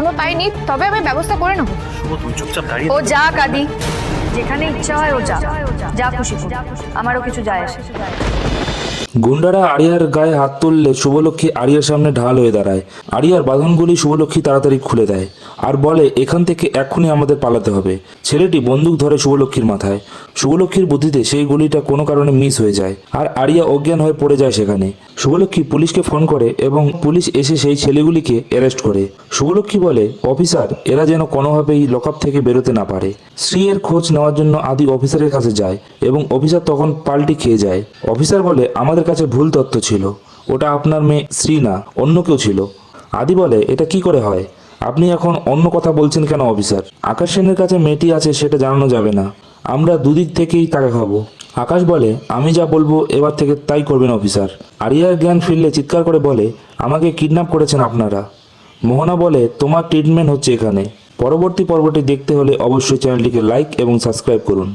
এখনো পাইনি, তবে আমি ব্যবস্থা করে নেবো। শুভ তুই চুপচাপ দাঁড়িয়ে ও যা কাদি, যেখানে ইচ্ছা হয় ও যা, যা খুশি করুক, আমারও কিছু যায় আসে। গুন্ডারা আরিয়ার গায়ে হাত তুললে শুভলক্ষ্মী আরিয়ার সামনে ঢাল হয়ে দাঁড়ায়। আরিয়ার বাঁধনগুলি শুভলক্ষ্মী তাড়াতাড়ি খুলে দেয় আর বলে, এখান থেকে এক্ষুনি আমাদের পালাতে হবে। ছেলেটি বন্দুক ধরে শুভলক্ষ্মীর মাথায়। শুভলক্ষ্মীর বুদ্ধিতে সেই গুলিটা কোনো কারণে মিস হয়ে যায় আর আরিয়া অজ্ঞান হয়ে পড়ে যায় সেখানে। শুভলক্ষ্মী পুলিশকে ফোন করে এবং পুলিশ এসে সেই ছেলেগুলিকে অ্যারেস্ট করে। শুভলক্ষ্মী বলে, অফিসার, এরা যেন কোনোভাবেই লকআপ থেকে বেরোতে না পারে। স্ত্রীর খোঁজ নেওয়ার জন্য আদি অফিসারের কাছে যায় এবং অফিসার তখন পাল্টি খেয়ে যায়। অফিসার বলে, আমাদের কাছে ভুল তথ্য ছিল, ওটা আপনার মেয়ে শ্রী না, অন্য কেউ ছিল। আদি বলে, এটা কি করে হয়? আপনি এখন অন্য কথা বলছেন কেন অফিসার? আকাশ সেনের কাছে মেয়েটি আছে সেটা জানানো যাবে না, আমরা দুদিক থেকেই টাকা খাবো। আকাশ বলে, আমি যা বলবো এবার থেকে তাই করবেন অফিসার। আরিয়ার জ্ঞান ফিরলে চিৎকার করে বলে, আমাকে কিডন্যাপ করেছেন আপনারা। মোহনা বলে, তোমার ট্রিটমেন্ট হচ্ছে এখানে। পরবর্তী পর্বটি দেখতে হলে অবশ্যই চ্যানেলটিকে লাইক এবং সাবস্ক্রাইব করুন।